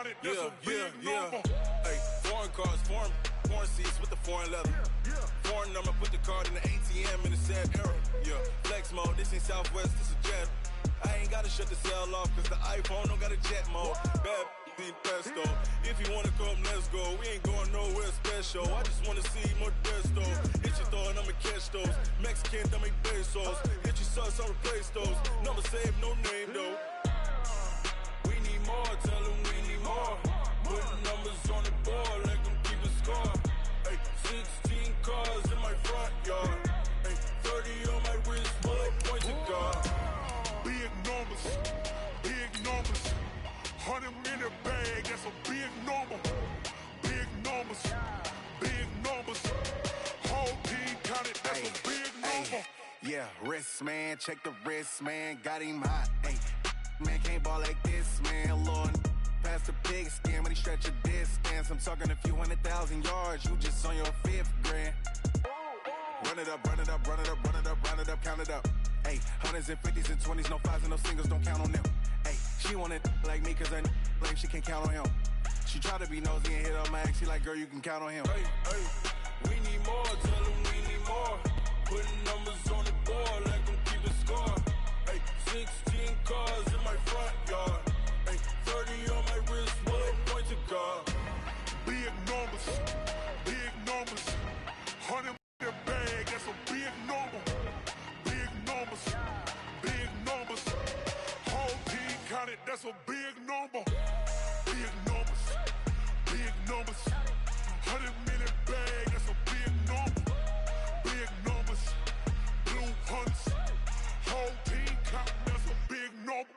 Hey, foreign cars, foreign seats with the foreign leather. Foreign number, put the card in the ATM in the sad era. Yeah, flex mode, this ain't Southwest, this a jet. I ain't gotta shut the cell off, cause the iPhone don't got a jet mode. Bad be pesto. If you wanna come, let's go. We ain't going nowhere special. I just wanna see more desto. Hit your throw and I'ma catch those. Mexican, that make pesos. Hit your sauce, I'll replace those. Number save, no name though. We need more, tell them we need more. Putting numbers on the board, let them keep a score. Hey, 16 cars in my front yard. Hey, 30 on my wrist, bullet points of God. Big numbers, 100 minute bag, that's a big number. Big numbers, whole team counted, that's a big number. Yeah, wrist man, check the wrist man, got him hot. Ay, man can't ball like this, man. Lord, past the pig skin when he stretch a distance. I'm talking a few 100,000 yards, you just on your 5th grand. Run it up, count it up. Ay, hundreds and 50s and 20s, no 5s and no singles, don't count on them. Ay, she want it like me, cause her blame, she can't count on him. She try to be nosy and hit up my ex, she like, girl, you can count on him. Hey, we need more, tell them we need more. Putting numbers on the board, let them keep a score. Hey, 16 cars in my front yard. Hey, 30 on my wrist, bullet points of God. Big numbers, 100 minute bag, that's a big number. Big numbers, whole team counted, that's a big number. Big numbers, 100 minute bag, that's a big number. Big numbers, blue hunts, whole team counting, that's a big number.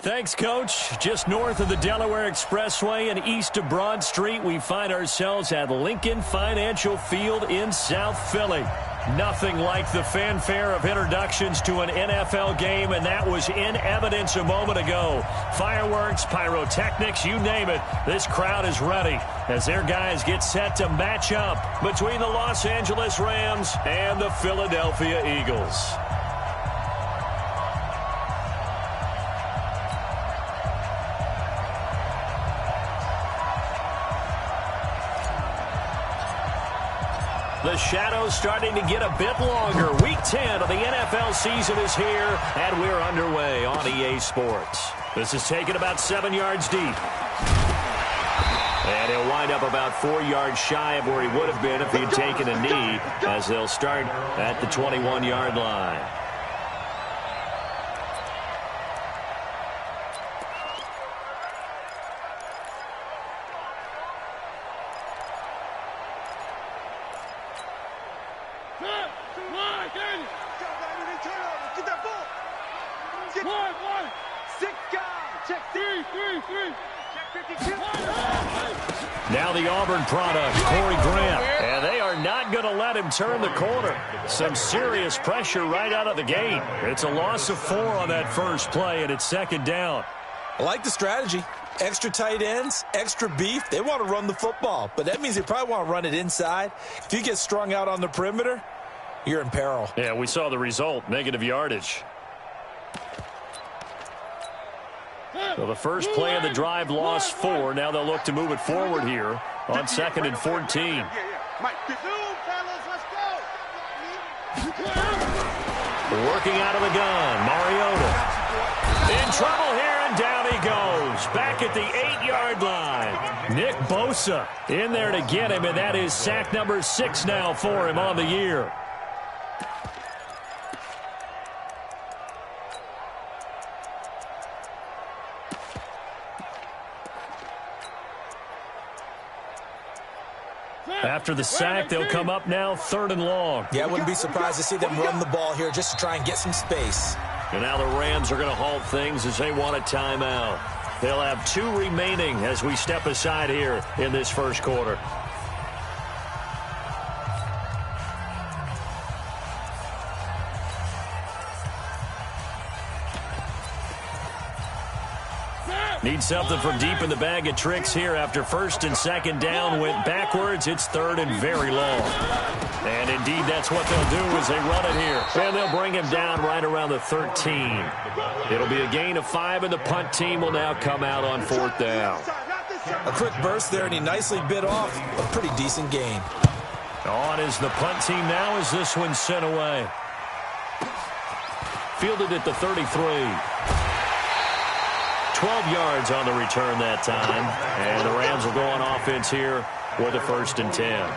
Thanks, Coach. Just north of the Delaware Expressway and east of Broad Street, we find ourselves at Lincoln Financial Field in South Philly. Nothing like the fanfare of introductions to an NFL game, and that was in evidence a moment ago. Fireworks, pyrotechnics, you name it. This crowd is ready as their guys get set to match up between the Los Angeles Rams and the Philadelphia Eagles. The shadow's starting to get a bit longer. Week 10 of the NFL season is here, and we're underway on EA Sports. This is taken about 7 yards deep. And he'll wind up about 4 yards shy of where he would have been if he'd taken a knee, as they'll start at the 21-yard line. Now the Auburn product, Corey Grant. And they are not going to let him turn the corner. Some serious pressure right out of the gate. It's a loss of 4 on that first play, and it's second down. I like the strategy. Extra tight ends, extra beef. They want to run the football, but that means they probably want to run it inside. If you get strung out on the perimeter, you're in peril. Yeah, we saw the result, negative yardage. So the first play of the drive lost 4. Now they'll look to move it forward here on 2nd and 14. Working out of the gun, Mariota. In trouble here, and down he goes. Back at the 8-yard line. Nick Bosa in there to get him, and that is sack number 6 now for him on the year. After the sack, they'll come up now 3rd and long. Yeah, I wouldn't be surprised to see them run the ball here just to try and get some space. And now the Rams are going to halt things as they want a timeout. They'll have 2 remaining as we step aside here in this first quarter. Need something from deep in the bag of tricks here after first and second down went backwards. It's third and very long. And indeed, that's what they'll do as they run it here. And they'll bring him down right around the 13. It'll be a gain of 5, and the punt team will now come out on 4th down. A quick burst there, and he nicely bit off a pretty decent gain. On is the punt team now as this one's sent away. Fielded at the 33. 12 yards on the return that time. And the Rams will go on offense here with a 1st and 10.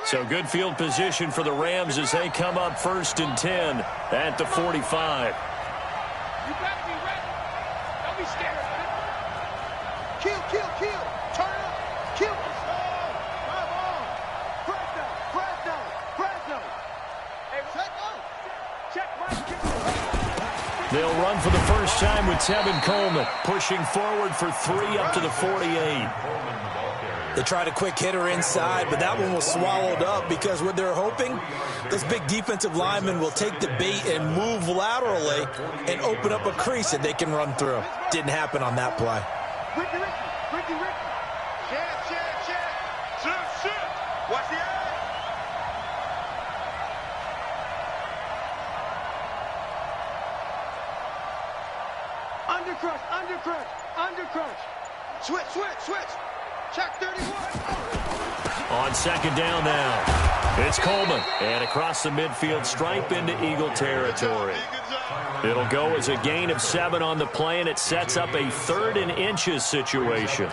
So good field position for the Rams as they come up 1st and 10 at the 45. You better be ready. Don't be scared. Kill, kill, kill. Turn up. Kill. Drive on. Press down. Press down. Press down. Hey, check out. Check my. They'll run for the first time with Tevin Coleman, pushing forward for 3 up to the 48. They tried a quick hitter inside, but that one was swallowed up because what they're hoping, this big defensive lineman will take the bait and move laterally and open up a crease that they can run through. Didn't happen on that play. Ricky. Shit. Watch the eye. Undercrush. Switch. Check 31. On second down now. It's Coleman. And across the midfield stripe into Eagle territory. It'll go as a gain of 7 on the play, and it sets up a 3rd and inches situation.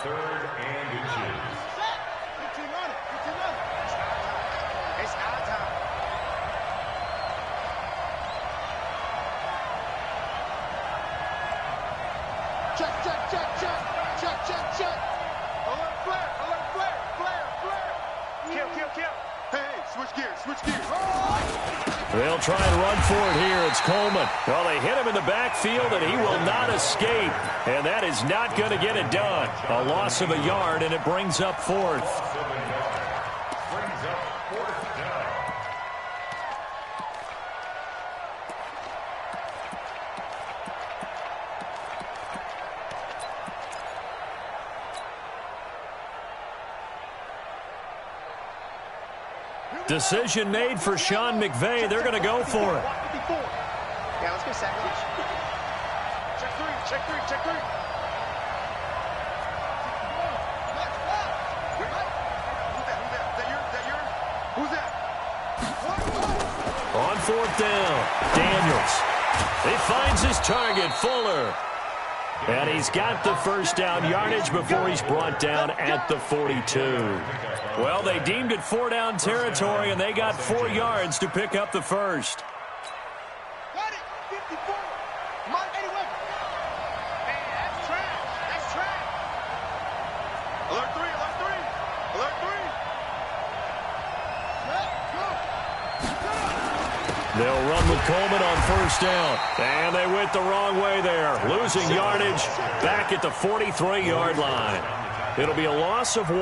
Check. Alert flare. Kill. Hey, switch gears. They'll try and run for it here. It's Coleman. Well, they hit him in the backfield, and he will not escape. And that is not going to get it done. A loss of a yard, and it brings up 4th. Decision made for Sean McVay. They're going to go for it. Yeah, let's go second. Check three. Who's that? On 4th down, Daniels. He finds his target, Fuller. And he's got the first down yardage before he's brought down at the 42. Well, they deemed it 4 down territory, and they got 4 yards to pick up the first. Got it. 54. Mark 81. Man, that's trash. Alert 3. They'll run with Coleman on first down. And they went the wrong way there. Losing yardage back at the 43-yard line. It'll be a loss of 1,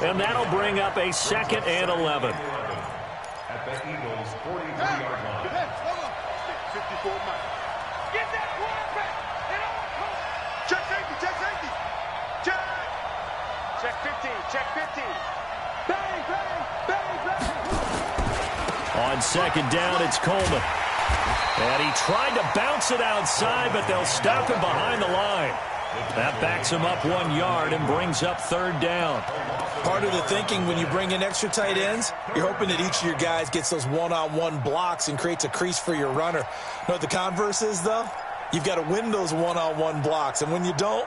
and that'll bring up a 2nd and 11. At the Eagles' 43-yard line. 54 miles. Get that quarterback. Check safety. Check 15. Bang. On second down, it's Coleman. And he tried to bounce it outside, but they'll stop him behind the line. That backs him up 1 yard and brings up 3rd down. Part of the thinking when you bring in extra tight ends, you're hoping that each of your guys gets those one-on-one blocks and creates a crease for your runner. You know what the converse is, though? You've got to win those one-on-one blocks, and when you don't,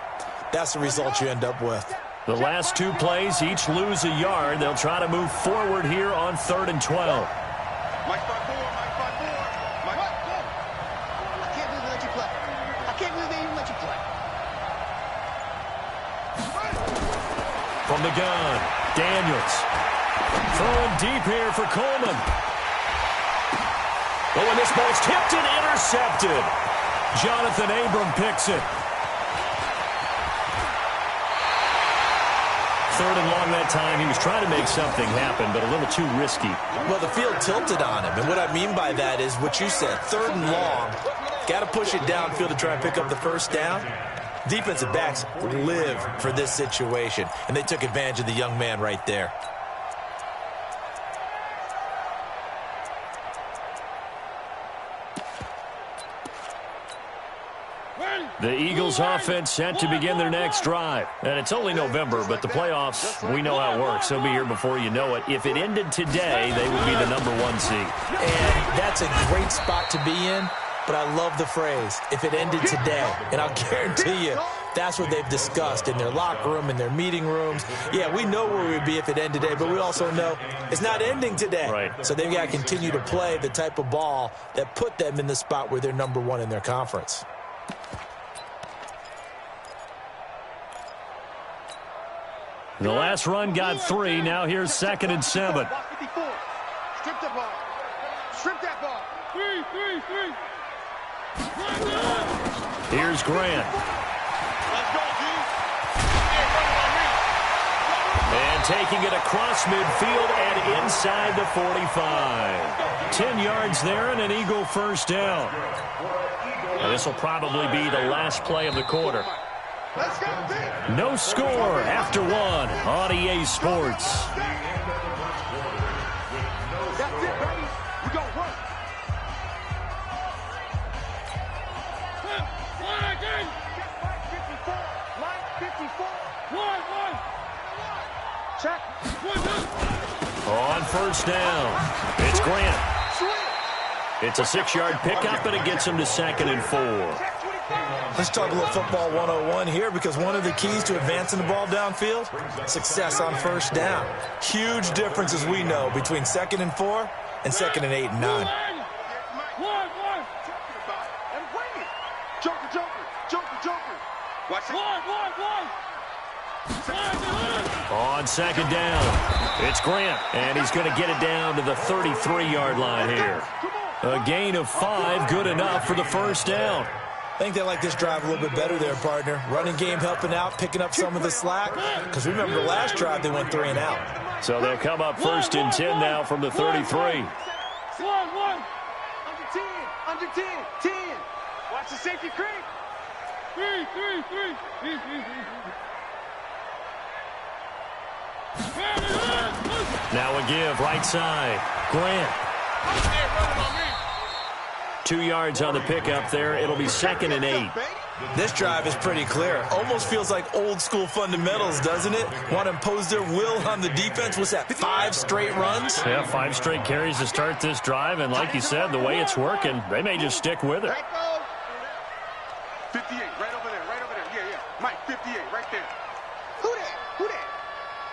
that's the result you end up with. The last 2 plays each lose a yard. They'll try to move forward here on 3rd and 12. Mike 5-4. I can't believe they let you play. I can't believe they even let you play. From the gun, Daniels. Throwing deep here for Coleman. Oh, and this ball's tipped and intercepted. Jonathan Abram picks it. 3rd and long that time. He was trying to make something happen, but a little too risky. Well, the field tilted on him, and what I mean by that is what you said, 3rd and long. Got to push it downfield to try and pick up the first down. Defensive backs live for this situation, and they took advantage of the young man right there. The Eagles offense set to begin their next drive. And it's only November, but the playoffs, we know how it works. They'll be here before you know it. If it ended today, they would be the #1 seed. And that's a great spot to be in, but I love the phrase, if it ended today. And I'll guarantee you, that's what they've discussed in their locker room, in their meeting rooms. Yeah, we know where we'd be if it ended today, but we also know it's not ending today. Right. So they've got to continue to play the type of ball that put them in the spot where they're #1 in their conference. The last run got 3. Now here's 2nd and 7. Strip that ball. Strip that ball. 3. Here's Grant. Let's go, G. And taking it across midfield and inside the 45. 10 yards there and an Eagle first down. And this will probably be the last play of the quarter. Let's go, D. No score after 1 on EA Sports. That's it, baby. We gonna work. Line 54. Line 54. One. Check. On first down, it's Grant. It's a 6-yard pickup, and it gets him to 2nd and 4. Let's talk a little football 101 here, because one of the keys to advancing the ball downfield, success on first down. Huge difference, as we know, between 2nd and 4 and 2nd and 8 and 9. One. And bring it. Joker. Watch it. One. On 2nd down, it's Grant, and he's going to get it down to the 33-yard line here. A gain of 5, good enough for the first down. I think they like this drive a little bit better there, partner. Running game helping out, picking up some of the slack. Because remember, the last drive, they went 3 and out. So they'll come up 1st and 10 now from the 33. One. Under 10. Watch the safety creep. 3. Now a give, right side. Grant. 2 yards on the pickup there. It'll be 2nd and 8. This drive is pretty clear. Almost feels like old school fundamentals, doesn't it? Want to impose their will on the defense. What's that, 5 straight runs? Yeah, 5 straight carries to start this drive. And like you said, the way it's working, they may just stick with it. 58, right over there. Yeah. Mike, 58, right there. Who that?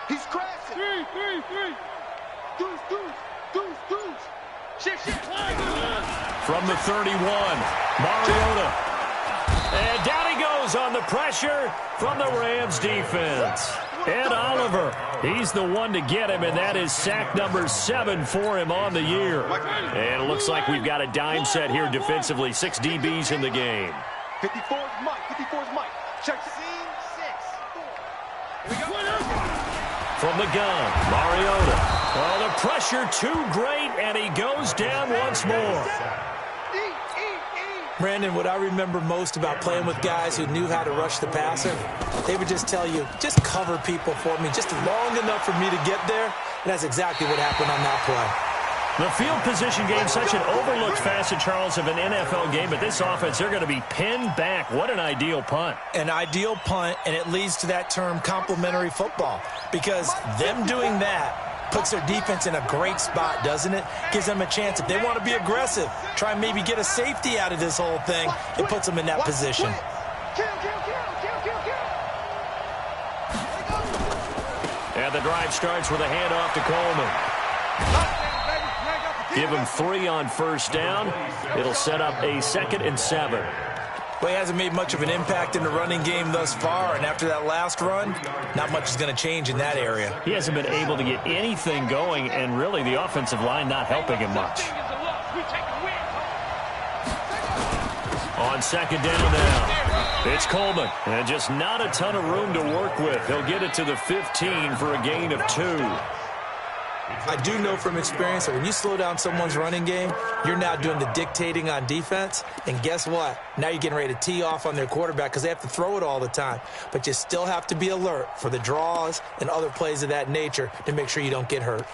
He's crashing. 3. Deuce. Shit. From the 31, Mariota. And down he goes on the pressure from the Rams defense. Ed Oliver, he's the one to get him, and that is sack number 7 for him on the year. And it looks like we've got a dime set here defensively. 6 DBs in the game. 54's Mike. Check. Scene 6. Here we go. From the gun, Mariota. Oh, the pressure too great, and he goes down once more. Brandon, what I remember most about playing with guys who knew how to rush the passer, they would just tell you, just cover people for me, just long enough for me to get there. And that's exactly what happened on that play. The field position game, such an overlooked facet, Charles, of an NFL game, but this offense, they're going to be pinned back. What an ideal punt. An ideal punt, and it leads to that term complementary football, because them doing that puts their defense in a great spot, doesn't it? Gives them a chance. If they want to be aggressive, try and maybe get a safety out of this whole thing, it puts them in that position. And the drive starts with a handoff to Coleman. Give him 3 on first down. It'll set up a 2nd and 7. Well, he hasn't made much of an impact in the running game thus far, and after that last run, not much is going to change in that area. He hasn't been able to get anything going, and really the offensive line not helping him much. On 2nd down now. It's Coleman, and just not a ton of room to work with. He'll get it to the 15 for a gain of 2. I do know from experience that when you slow down someone's running game, you're now doing the dictating on defense. And guess what? Now you're getting ready to tee off on their quarterback because they have to throw it all the time. But you still have to be alert for the draws and other plays of that nature to make sure you don't get hurt.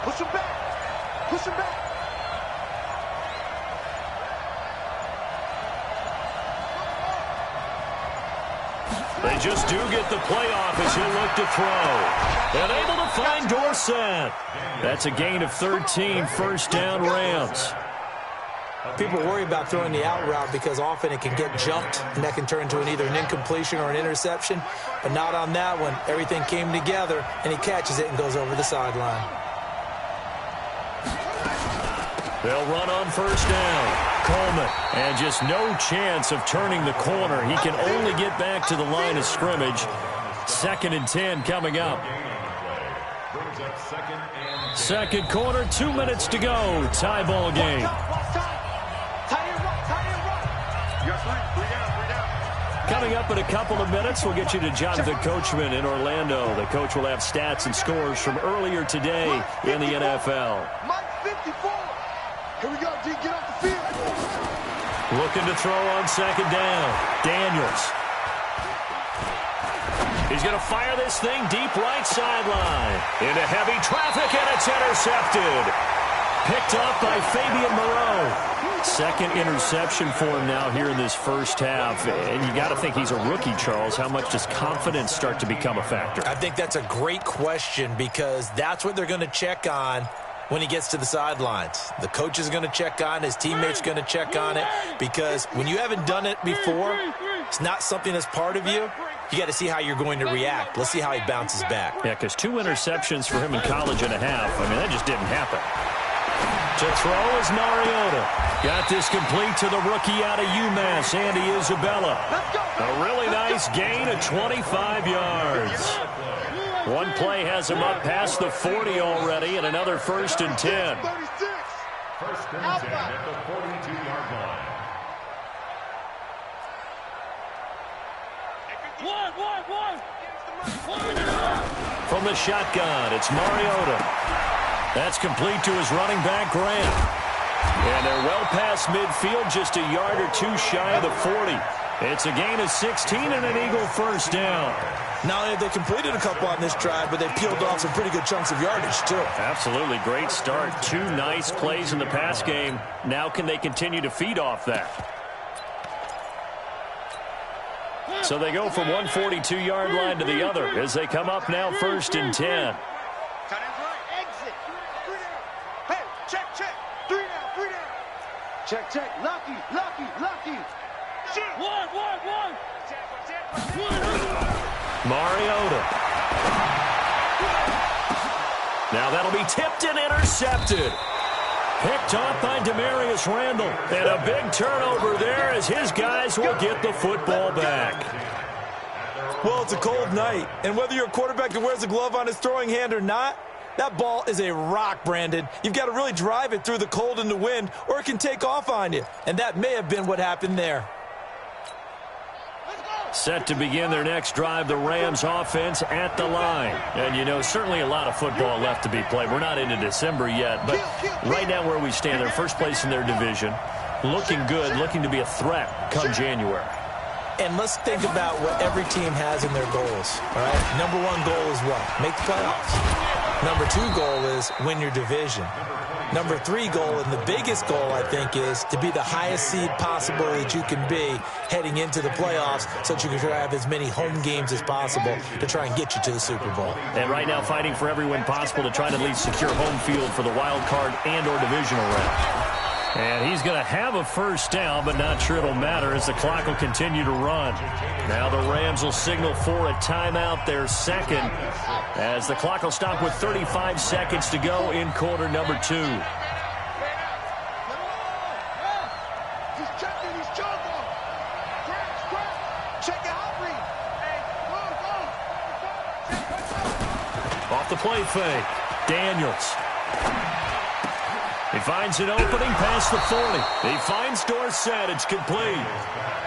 Push him back. Push him back. They just do get the playoff as he'll look to throw. And able to find Dorsett. That's a gain of 13, first down Rams. People worry about throwing the out route because often it can get jumped, and that can turn into either an incompletion or an interception. But not on that one. Everything came together, and he catches it and goes over the sideline. They'll run on first down. Coleman, and just no chance of turning the corner. He can only get back to the line of scrimmage. 2nd and 10 coming up. Second quarter, 2 minutes to go. Tie ball game. Coming up in a couple of minutes, we'll get you to Jonathan Coachman in Orlando. The coach will have stats and scores from earlier today in the NFL. Mike 54. Here we go, D. Get off the field. Looking to throw on second down. Daniels. He's going to fire this thing deep right sideline. Into heavy traffic, and it's intercepted. Picked up by Fabian Moreau. Second interception for him now here in this first half. And you got to think he's a rookie, Charles. How much does confidence start to become a factor? I think that's a great question because that's what they're going to check on when he gets to the sidelines. The coach is going to check on, his teammates going to check on it, because when you haven't done it before, it's not something that's part of you. You got to see how you're going to react. Let's see how he bounces back. Yeah, because 2 interceptions for him in college and a half. I mean, that just didn't happen. To throw is Mariota. Got this complete to the rookie out of UMass, Andy Isabella. A really nice gain of 25 yards. One play has him up past the 40 already, and another 1st and 10. 1st and 10 at the 42-yard line. From the shotgun, it's Mariota. That's complete to his running back, Grant. And they're well past midfield, just a yard or two shy of the 40. It's a gain of 16 and an Eagle first down. Not only have they completed a couple on this drive, but they peeled off some pretty good chunks of yardage, too. Absolutely. Great start. 2 nice plays in the pass game. Now can they continue to feed off that? So they go from one 42-yard line to the other as they come up now 1st and 10. Exit. 3 down. Hey, check. 3 down. Check. Lucky. One. Mariota. Now that'll be tipped and intercepted. Picked off by Demarius Randall. And a big turnover there as his guys will get the football back. Well, it's a cold night, and whether you're a quarterback that wears a glove on his throwing hand or not, that ball is a rock, Brandon. You've got to really drive it through the cold and the wind, or it can take off on you. And that may have been what happened there. Set to begin their next drive, the Rams offense at the line. And, you know, certainly a lot of football left to be played. We're not into December yet, but right now where we stand, they're first place in their division. Looking good, looking to be a threat come January. And let's think about what every team has in their goals, all right? Number 1 goal is what? Make the playoffs. Number 2 goal is win your division. Number 3 goal, and the biggest goal, I think, is to be the highest seed possible that you can be heading into the playoffs so that you can have as many home games as possible to try and get you to the Super Bowl. And right now fighting for every win possible to try to at least secure home field for the wild card and or divisional round. And he's going to have a first down, but not sure it'll matter as the clock will continue to run. Now the Rams will signal for a timeout, their second, as the clock will stop with 35 seconds to go in quarter number 2. Check it out, read. the play fake. Daniels. He finds an opening past the 40. He finds Dorsett. It's complete.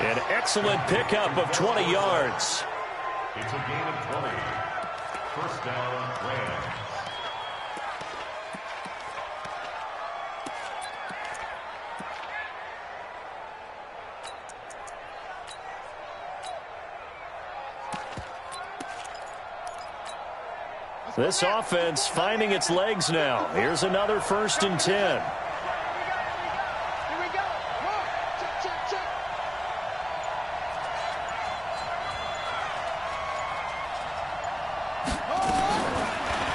An excellent pickup of 20 yards. It's a gain of 20. First down, Rams. This offense finding its legs now. Here's another 1st and 10. Here we go. Check, check, check.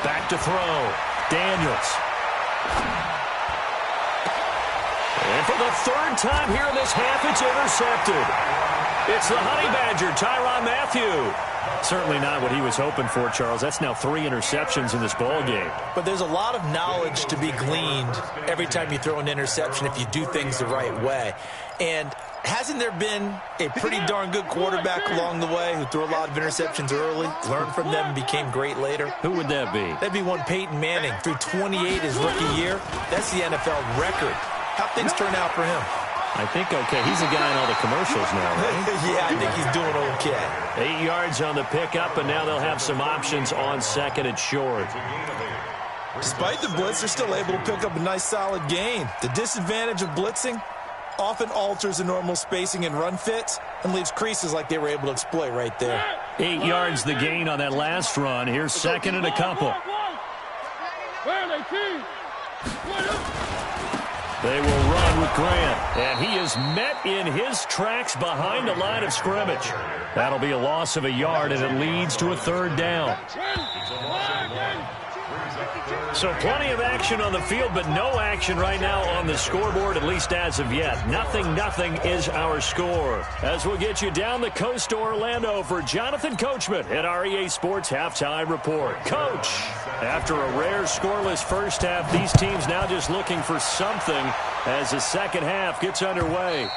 Back to throw. Daniels. And for the 3rd time here in this half, it's intercepted. It's the Honey Badger, Tyrann Mathieu. Certainly not what he was hoping for, Charles. That's now 3 interceptions in this ball game. But there's a lot of knowledge to be gleaned every time you throw an interception if you do things the right way. And hasn't there been a pretty darn good quarterback along the way who threw a lot of interceptions early, learned from them, and became great later? Who would that be? That'd be one Peyton Manning. Threw 28 his rookie year. That's the NFL record. How'd things turn out for him? I think okay. He's a guy in all the commercials now, right? Yeah, I think he's doing okay. 8 yards on the pickup, and now they'll have some options on 2nd and short. Despite the blitz, they're still able to pick up a nice solid gain. The disadvantage of blitzing often alters the normal spacing and run fits and leaves creases like they were able to exploit right there. 8 yards the gain on that last run. Here's 2nd and a couple. They will run with Grant, and he is met in his tracks behind the line of scrimmage. That'll be a loss of a yard, and it leads to a 3rd down. So plenty of action on the field, but no action right now on the scoreboard, at least as of yet. 0-0 is our score. As we'll get you down the coast to Orlando for Jonathan Coachman at our EA Sports Halftime Report. Coach, after a rare scoreless first half, these teams now just looking for something as the second half gets underway.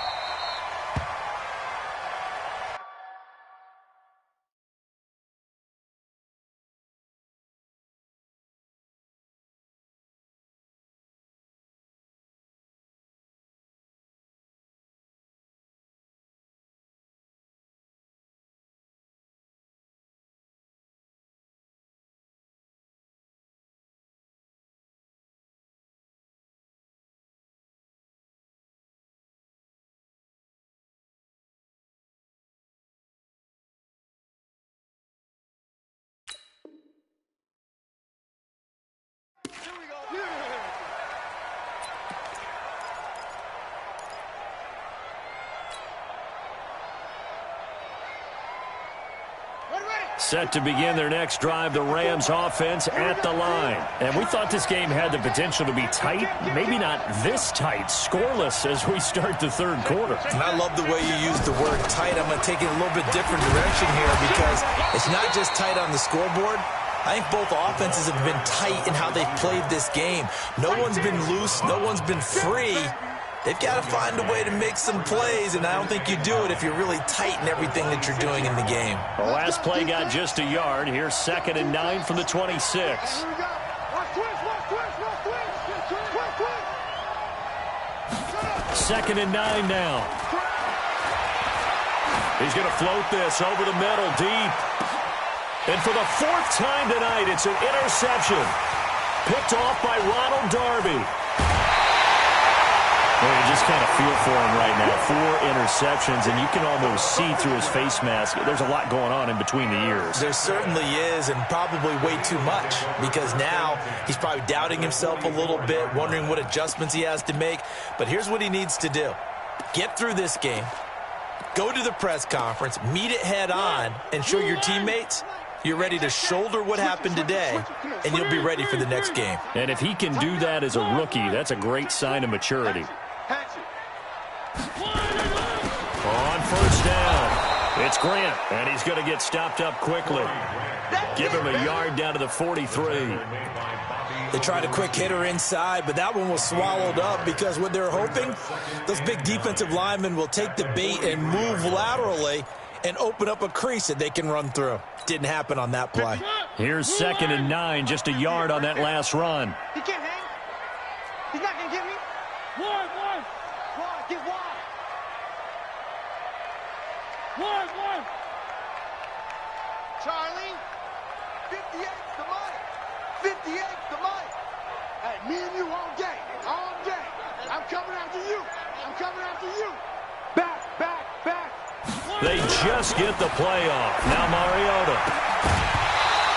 Set to begin their next drive, the Rams offense at the line. And we thought this game had the potential to be tight, maybe not this tight, scoreless as we start the 3rd quarter. And I love the way you use the word tight. I'm going to take it a little bit different direction here because it's not just tight on the scoreboard. I think both offenses have been tight in how they've played this game. No one's been loose. No one's been free. They've got to find a way to make some plays, and I don't think you do it if you're really tight in everything that you're doing in the game. The last play got just a yard. Here's 2nd and 9 from the 26. 2nd and 9 now. He's going to float this over the middle, deep. And for the 4th time tonight, it's an interception. Picked off by Ronald Darby. Well, you just kind of feel for him right now. 4 interceptions, and you can almost see through his face mask. There's a lot going on in between the ears. There certainly is, and probably way too much, because now he's probably doubting himself a little bit, wondering what adjustments he has to make. But here's what he needs to do. Get through this game, go to the press conference, meet it head on, and show your teammates you're ready to shoulder what happened today, and you'll be ready for the next game. And if he can do that as a rookie, that's a great sign of maturity. On 1st down, it's Grant, and he's going to get stopped up quickly. Give him a yard down to the 43. They tried a quick hitter inside, but that one was swallowed up because what they're hoping, those big defensive linemen will take the bait and move laterally and open up a crease that they can run through. Didn't happen on that play. Here's 2nd and 9, just a yard on that last run. He can't hang. He's not going to get me. Wide. Get wide. Wide. Charlie. 58's the money. 58's the money. Hey, me and you all day. All day. I'm coming after you. Back. They just get the play off. Now Mariota.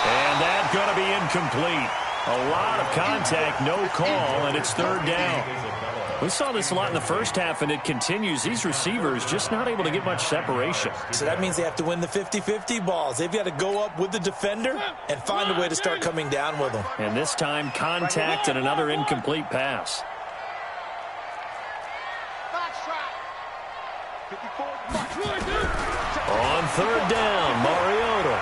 And that's going to be incomplete. A lot of contact, no call, and it's 3rd down. We saw this a lot in the first half, and it continues. These receivers just not able to get much separation. So that means they have to win the 50-50 balls. They've got to go up with the defender and find a way to start coming down with them. And this time, contact and another incomplete pass. On 3rd down, Mariota.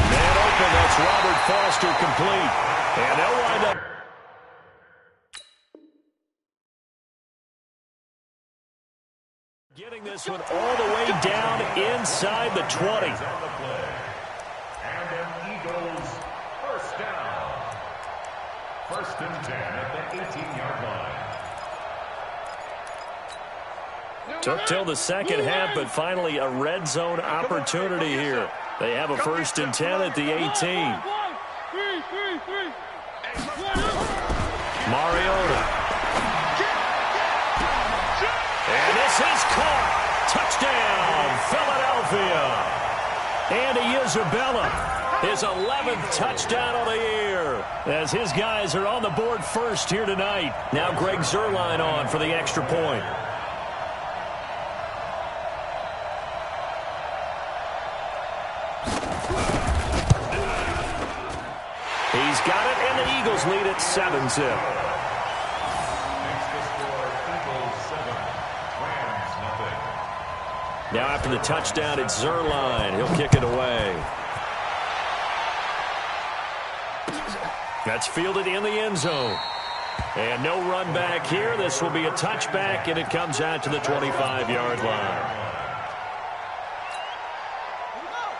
Man open, that's Robert Foster complete. And they'll wind up getting this one all the way down inside the 20. And an Eagles first down. 1st and 10 at the 18-yard line. Took till the second half, but finally a red zone opportunity here. They have a 1st and 10 at the 18. Mariota. And this is caught. Touchdown, Philadelphia. Andy Isabella, his 11th touchdown of the year, as his guys are on the board first here tonight. Now Greg Zuerlein on for the extra point. He's got it, and the Eagles lead at 7-zip. Now after the touchdown, it's Zuerlein. He'll kick it away. That's fielded in the end zone. And no run back here. This will be a touchback, and it comes out to the 25-yard line.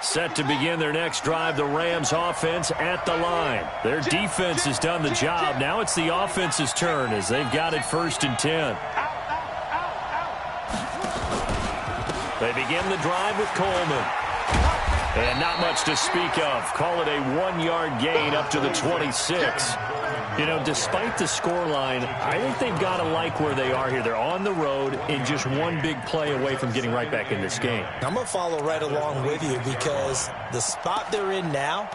Set to begin their next drive, the Rams offense at the line. Their defense has done the job. Now it's the offense's turn as they've got it 1st and 10. They begin the drive with Coleman. And not much to speak of. Call it a 1-yard gain up to the 26. You know, despite the scoreline, I think they've got to like where they are here. They're on the road and just one big play away from getting right back in this game. I'm going to follow right along with you because the spot they're in now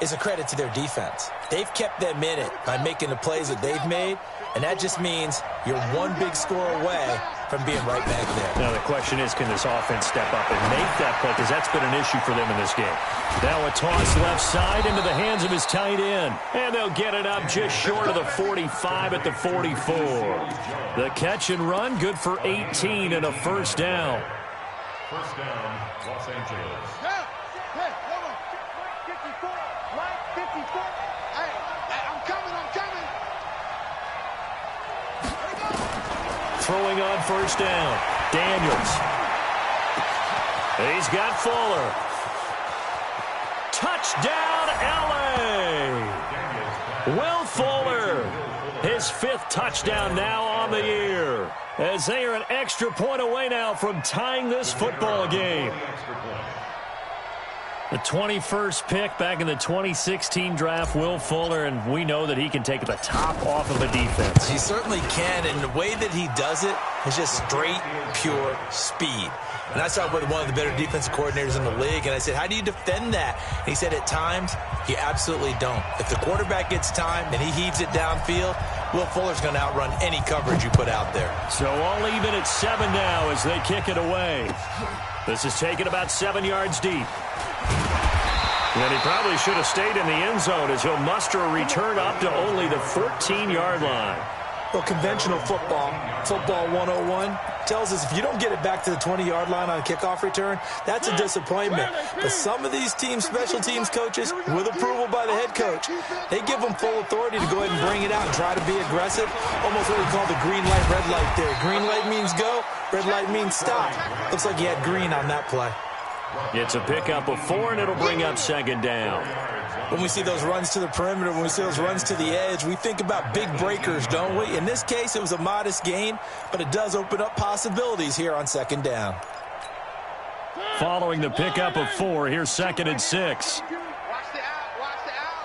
is a credit to their defense. They've kept them in it by making the plays that they've made, and that just means you're one big score away from being right back there. Now the question is, can this offense step up and make that play? Because that's been an issue for them in this game. Now a toss left side into the hands of his tight end. And they'll get it up just short of the 45 at the 44. The catch and run, good for 18 and a 1st down. 1st down, Los Angeles. Hey, hold on. 54, right? 54. Hey, I'm coming. Throwing on 1st down. Daniels. He's got Fuller. Touchdown, L.A. Will Fuller. His 5th touchdown now on the year. As they are an extra point away now from tying this football game. The 21st pick back in the 2016 draft, Will Fuller, and we know that he can take the top off of a defense. He certainly can, and the way that he does it is just straight, pure speed. And I started with one of the better defensive coordinators in the league, and I said, how do you defend that? And he said, at times, you absolutely don't. If the quarterback gets time and he heaves it downfield, Will Fuller's going to outrun any coverage you put out there. So all even at 7 now as they kick it away. This is taken about 7 yards deep. And he probably should have stayed in the end zone as he'll muster a return up to only the 14-yard line. Well, conventional football 101, tells us if you don't get it back to the 20-yard line on a kickoff return, that's a disappointment. But some of these teams, special teams coaches, with approval by the head coach, they give them full authority to go ahead and bring it out and try to be aggressive. Almost what we call the green light, red light theory. Green light means go, red light means stop. Looks like he had green on that play. It's a pickup of 4, and it'll bring up second down. When we see those runs to the perimeter, when we see those runs to the edge, we think about big breakers, don't we? In this case, it was a modest gain, but it does open up possibilities here on second down. Following the pickup of 4, here's 2nd and 6. Watch the out. Watch the out.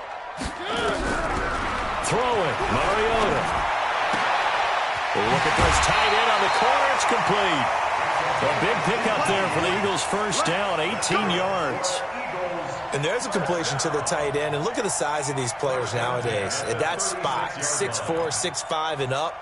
Throw it. Mariota. Look at this tight end on the corner. It's complete. A big pickup there for the Eagles' first down, 18 yards. And there's a completion to the tight end. And look at the size of these players nowadays. At that spot, 6'4", 6'5", and up.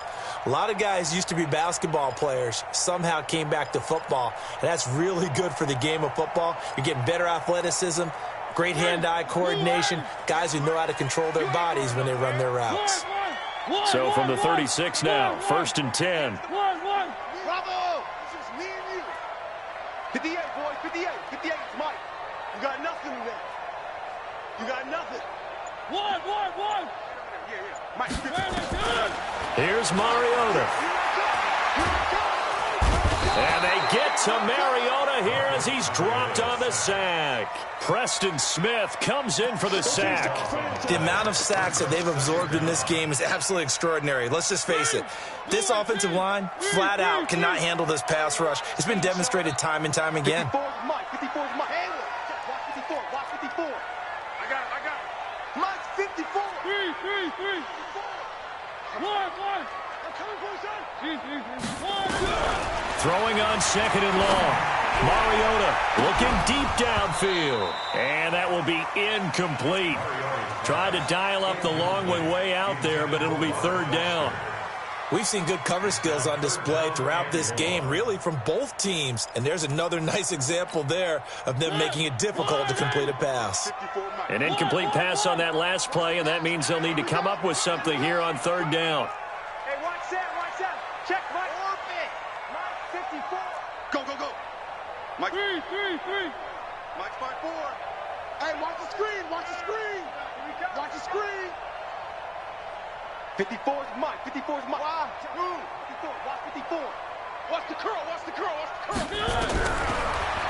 A lot of guys used to be basketball players, somehow came back to football. And that's really good for the game of football. You're getting better athleticism, great hand-eye coordination, guys who know how to control their bodies when they run their routes. So from the 36 now, 1st and 10. Bravo! It's just me and you. 58, boys, 58. 58, Mike. You got nothing in there. You got nothing. One. Yeah. Mike, Here's Mariota. And they get to Mariota here as he's dropped on the sack. Preston Smith comes in for the sack. The amount of sacks that they've absorbed in this game is absolutely extraordinary. Let's just face it. This offensive line, flat out, cannot handle this pass rush. It's been demonstrated time and time again. 54 is Mike. 54 is Mike. Watch 54. Watch 54. I got it. Mike's 54. 3. 1. I'm coming for you, son. Throwing on 2nd and long. Mariota looking deep downfield. And that will be incomplete. Tried to dial up the long way out there, but it'll be 3rd down. We've seen good cover skills on display throughout this game, really from both teams. And there's another nice example there of them making it difficult to complete a pass. An incomplete pass on that last play, and that means they'll need to come up with something here on 3rd down. Hey, watch that. Check, Mike. Mike, 54. Go. Mike. 3. Mike's 5-4. Hey, watch the screen. Watch the screen. 54 is Mike. 54 is Mike. Wow. 54. Watch 54. Watch the curl.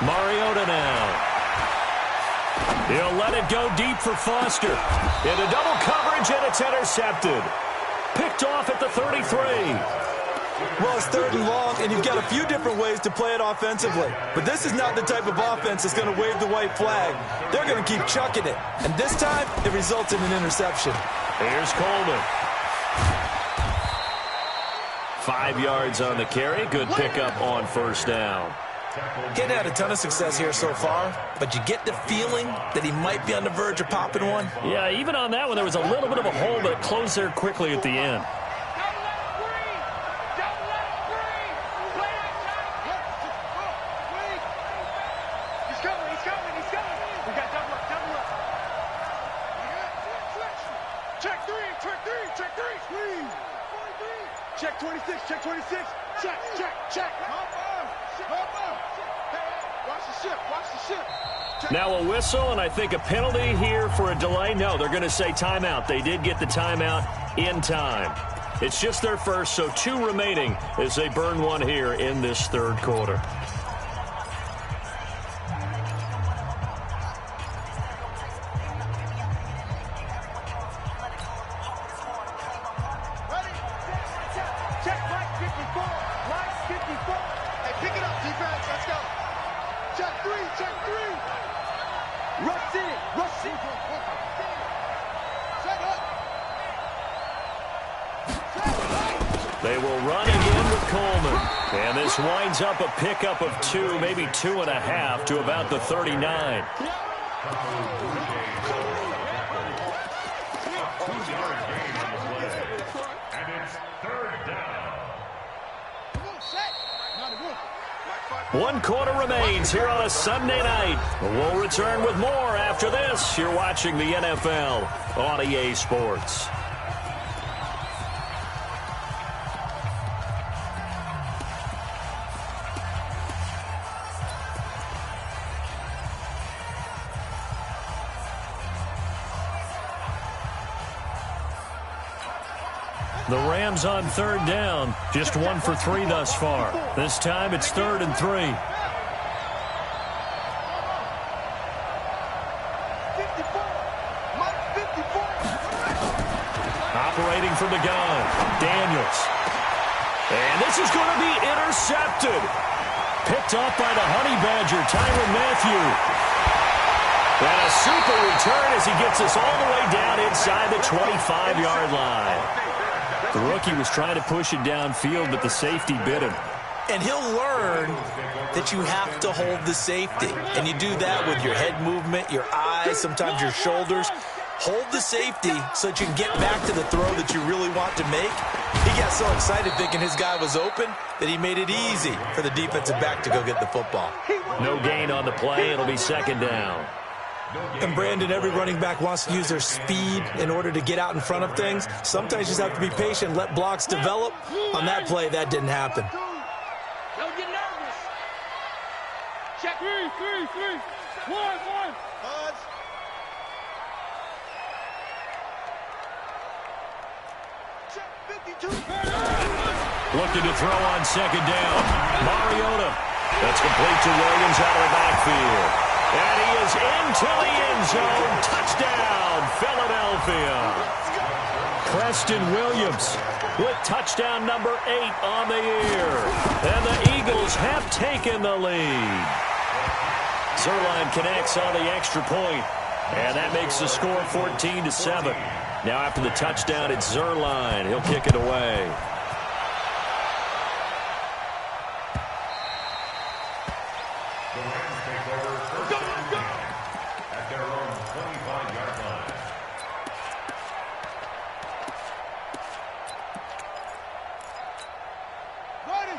Mariota now. He'll let it go deep for Foster. Into double coverage, and it's intercepted. Picked off at the 33. Well, it's 3rd and long, and you've got a few different ways to play it offensively. But this is not the type of offense that's going to wave the white flag. They're going to keep chucking it. And this time, it results in an interception. Here's Coleman. 5 yards on the carry. Good pickup on 1st down. Hadn't had a ton of success here so far, but you get the feeling that he might be on the verge of popping one. Yeah, even on that one, there was a little bit of a hole, but it closed there quickly at the end. Check 26. Check. Watch the ship. Now a whistle, and I think a penalty here for a delay. No, they're going to say timeout. They did get the timeout in time. It's just their first, so 2 remaining as they burn one here in this 3rd quarter. They will run again with Coleman. And this winds up a pickup of 2, maybe 2.5 to about the 39. One quarter remains here on a Sunday night. We'll return with more after this. You're watching the NFL on EA Sports. The Rams on 3rd down. Just 1 for 3 thus far. This time it's 3rd and 3. Operating from the gun, Daniels. And this is going to be intercepted. Picked off by the Honey Badger, Tyrann Mathieu. And a super return as he gets us all the way down inside the 25-yard line. The rookie was trying to push it downfield, but the safety bit him. And he'll learn that you have to hold the safety. And you do that with your head movement, your eyes, sometimes your shoulders. Hold the safety so that you can get back to the throw that you really want to make. He got so excited thinking his guy was open that he made it easy for the defensive back to go get the football. No gain on the play. It'll be second down. And, Brandon, every running back wants to use their speed in order to get out in front of things. Sometimes you just have to be patient, let blocks develop. On that play, that didn't happen. Don't get nervous. Check. 3. 1. Check 52. Looking to throw on second down. Mariota. That's complete to Williams out of the backfield. And he is into the end zone. Touchdown, Philadelphia. Preston Williams with touchdown number 8 on the year. And the Eagles have taken the lead. Zuerlein connects on the extra point. And that makes the score 14-7. Now after the touchdown, it's Zuerlein. He'll kick it away.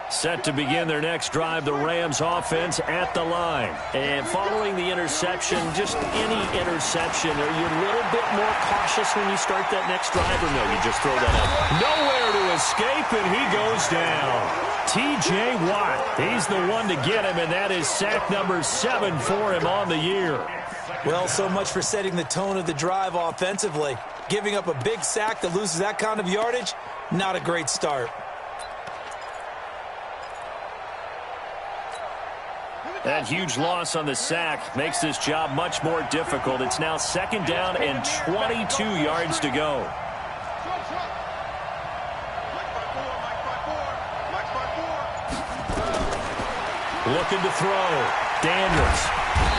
Set to begin their next drive, the Rams offense at the line. And following the interception, just any interception, are you a little bit more cautious when you start that next drive, or no, you just throw that up? Nowhere to escape, and he goes down. T.J. Watt, he's the one to get him, and that is sack number 7 for him on the year. Well, so much for setting the tone of the drive offensively. Giving up a big sack that loses that kind of yardage, not a great start. That huge loss on the sack makes this job much more difficult. It's now second down and 22 yards to go. Looking to throw. Daniels.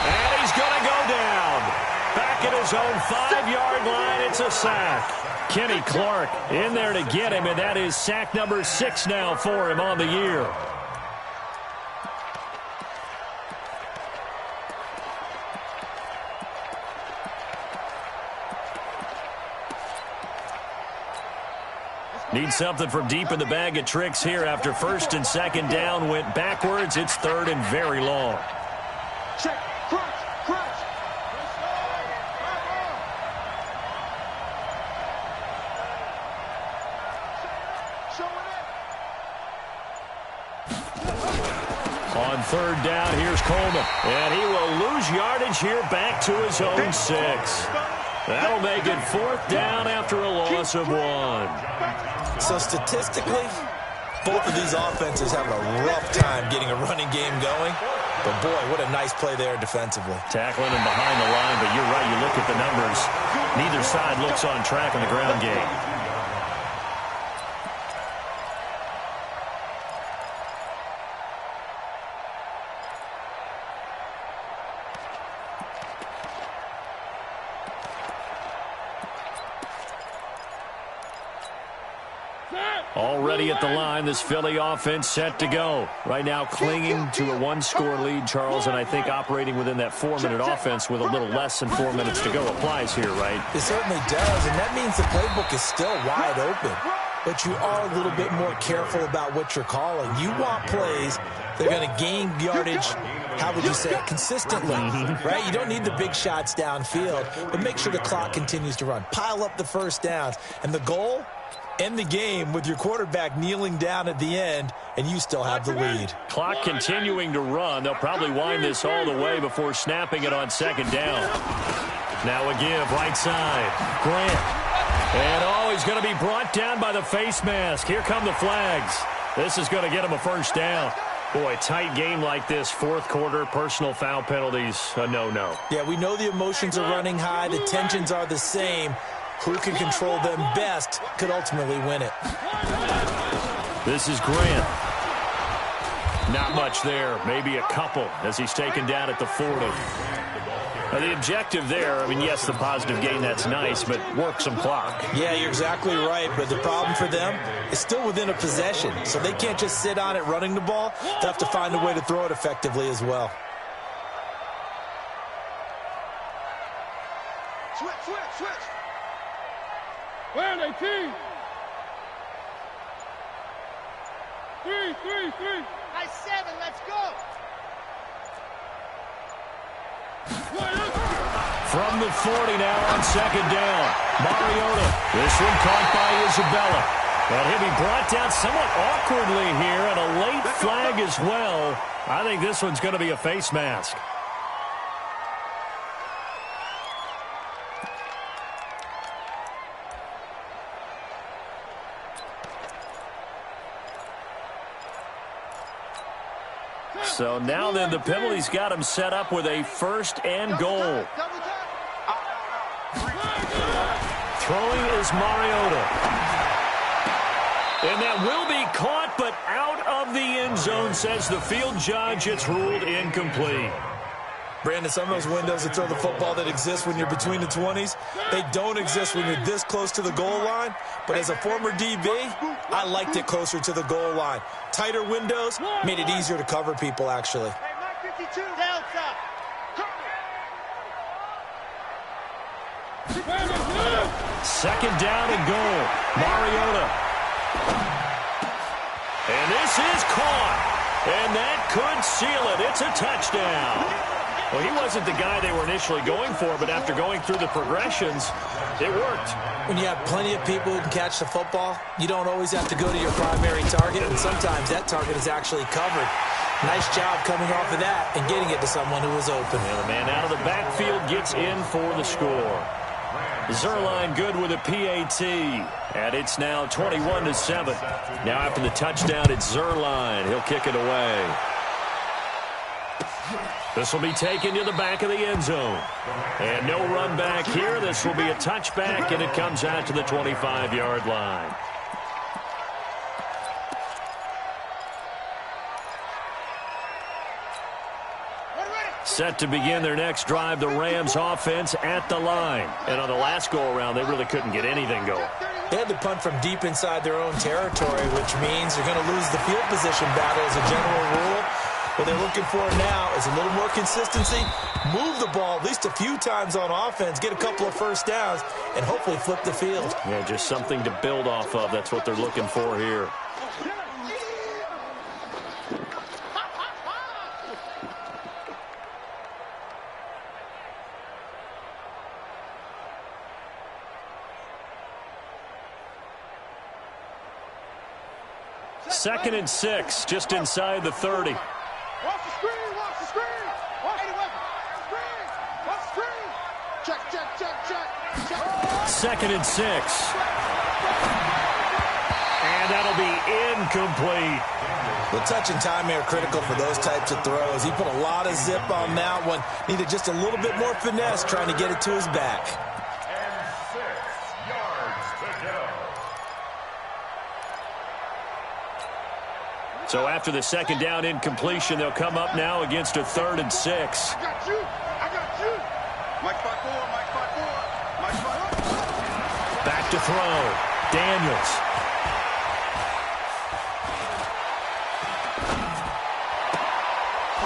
And he's going to go down. Back at his own 5-yard line, it's a sack. Kenny Clark in there to get him, and that is sack number 6 now for him on the year. Need something from deep in the bag of tricks here after first and second down went backwards. It's third and very long. Check. Crunch. On third down, here's Coleman. And he will lose yardage here back to his own 6. That'll make it fourth down after a loss of 1. So statistically, both of these offenses have a rough time getting a running game going. But, boy, what a nice play there defensively. Tackling him behind the line, but you're right. You look at the numbers. Neither side looks on track in the ground game. Already at the line, this Philly offense set to go. Right now clinging to a 1-score lead, Charles, and I think operating within that 4-minute offense with a little less than 4 minutes to go applies here, right? It certainly does, and that means the playbook is still wide open. But you are a little bit more careful about what you're calling. You want plays that are going to gain yardage, how would you say it, consistently, right? You don't need the big shots downfield, but make sure the clock continues to run. Pile up the first downs, and the goal, end the game with your quarterback kneeling down at the end, and you still have the lead. Clock continuing to run. They'll probably wind this all the way before snapping it on second down. Now a give, right side. Grant. And, he's going to be brought down by the face mask. Here come the flags. This is going to get him a first down. Boy, tight game like this, fourth quarter, personal foul penalties, a no-no. Yeah, we know the emotions are running high. The tensions are the same. Who can control them best could ultimately win it. This is Grant. Not much there, maybe a couple as he's taken down at the 40. Now, the objective there, I mean, yes, the positive gain, that's nice, but work some clock. Yeah, you're exactly right, but the problem for them is still within a possession, so they can't just sit on it running the ball. They'll have to find a way to throw it effectively as well. Switch. Where are they, team? 3. Nice 7, let's go. From the 40 now on second down. Mariota. This one caught by Isabella. And he'll be brought down somewhat awkwardly here, and a late flag as well. I think this one's going to be a face mask. So now then, the penalty's got him set up with a 1st and goal. Throwing is Mariota. And that will be caught, but out of the end zone, says the field judge. It's ruled incomplete. Brandon, some of those windows to throw the football that exist when you're between the 20s, they don't exist when you're this close to the goal line. But as a former DB, I liked it closer to the goal line. Tighter windows made it easier to cover people, actually. Second down and goal. Mariota. And this is caught. And that could seal it. It's a touchdown. Well, he wasn't the guy they were initially going for, but after going through the progressions, it worked. When you have plenty of people who can catch the football, you don't always have to go to your primary target, and sometimes that target is actually covered. Nice job coming off of that and getting it to someone who was open. And the man out of the backfield gets in for the score. Zerline good with a PAT, and it's now 21-7. Now after the touchdown, it's Zerline. He'll kick it away. This will be taken to the back of the end zone. And no run back here. This will be a touchback, and it comes out to the 25-yard line. Set to begin their next drive, the Rams offense at the line. And on the last go-around, they really couldn't get anything going. They had to punt from deep inside their own territory, which means they're going to lose the field position battle as a general rule. What they're looking for now is a little more consistency, move the ball at least a few times on offense, get a couple of first downs, and hopefully flip the field. Yeah, just something to build off of. That's what they're looking for here. Second and 6, just inside the 30. Watch the screen, watch the screen. Watch the screen, watch the screen. Check. Second and 6. And that'll be incomplete. The touch and timing are critical for those types of throws. He put a lot of zip on that one. Needed just a little bit more finesse trying to get it to his back. And 6 yards to go. So after the second down incompletion, they'll come up now against a 3rd and 6. I got you. Mike 5-4. Back to throw. Daniels.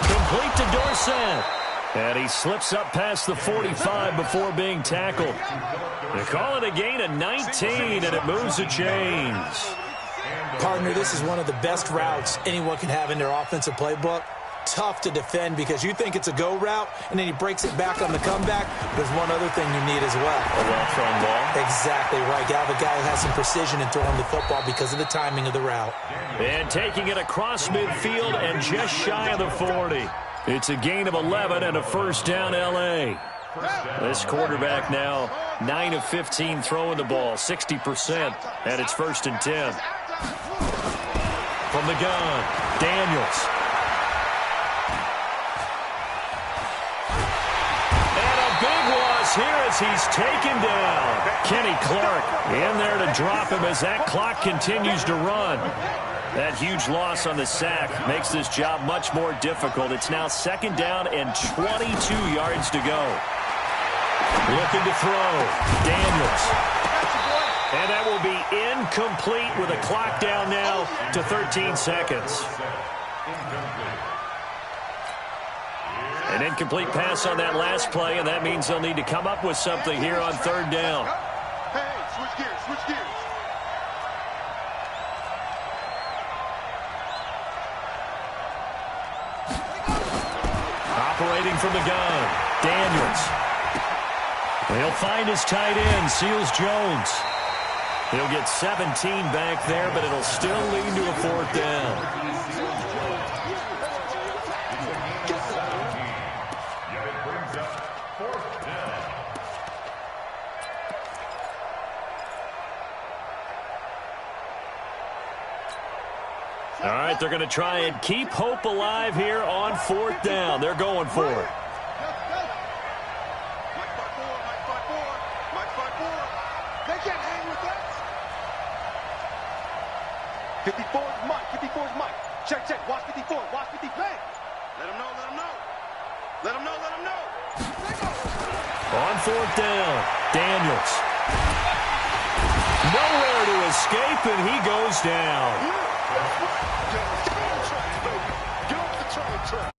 Complete to Dorsett. And he slips up past the 45 before being tackled. They call it a gain of 19, and it moves the chains. Partner, this is one of the best routes anyone can have in their offensive playbook. Tough to defend because you think it's a go route, and then he breaks it back on the comeback. There's one other thing you need as well. A well-thrown ball. Exactly right. You have a guy who has some precision in throwing the football because of the timing of the route. And taking it across midfield and just shy of the 40. It's a gain of 11 and a first down, L.A. This quarterback now 9 of 15 throwing the ball, 60%, and it's 1st and 10. From the gun, Daniels. And a big one here as he's taken down. Kenny Clark in there to drop him as that clock continues to run. That huge loss on the sack makes this job much more difficult. It's now 2nd down and 22 yards to go. Looking to throw. Daniels. And that will be incomplete with a clock down now to 13 seconds. An incomplete pass on that last play, and that means they'll need to come up with something here on 3rd down. Hey, switch gears, switch gears. Operating from the gun, Daniels. He'll find his tight end, Seals Jones. He'll get 17 back there, but it'll still lead to a 4th down. All right, they're going to try and keep hope alive here on 4th down. They're going for it. They can't hang with that. 54 is Mike. 54 is Mike. Check, check. Watch 54. Watch 50. Bang. Let him know. Let him know. Let him know. Let him know. On 4th down, Daniels. Nowhere to escape, and he goes down. Get off the train, baby. Get off the train track.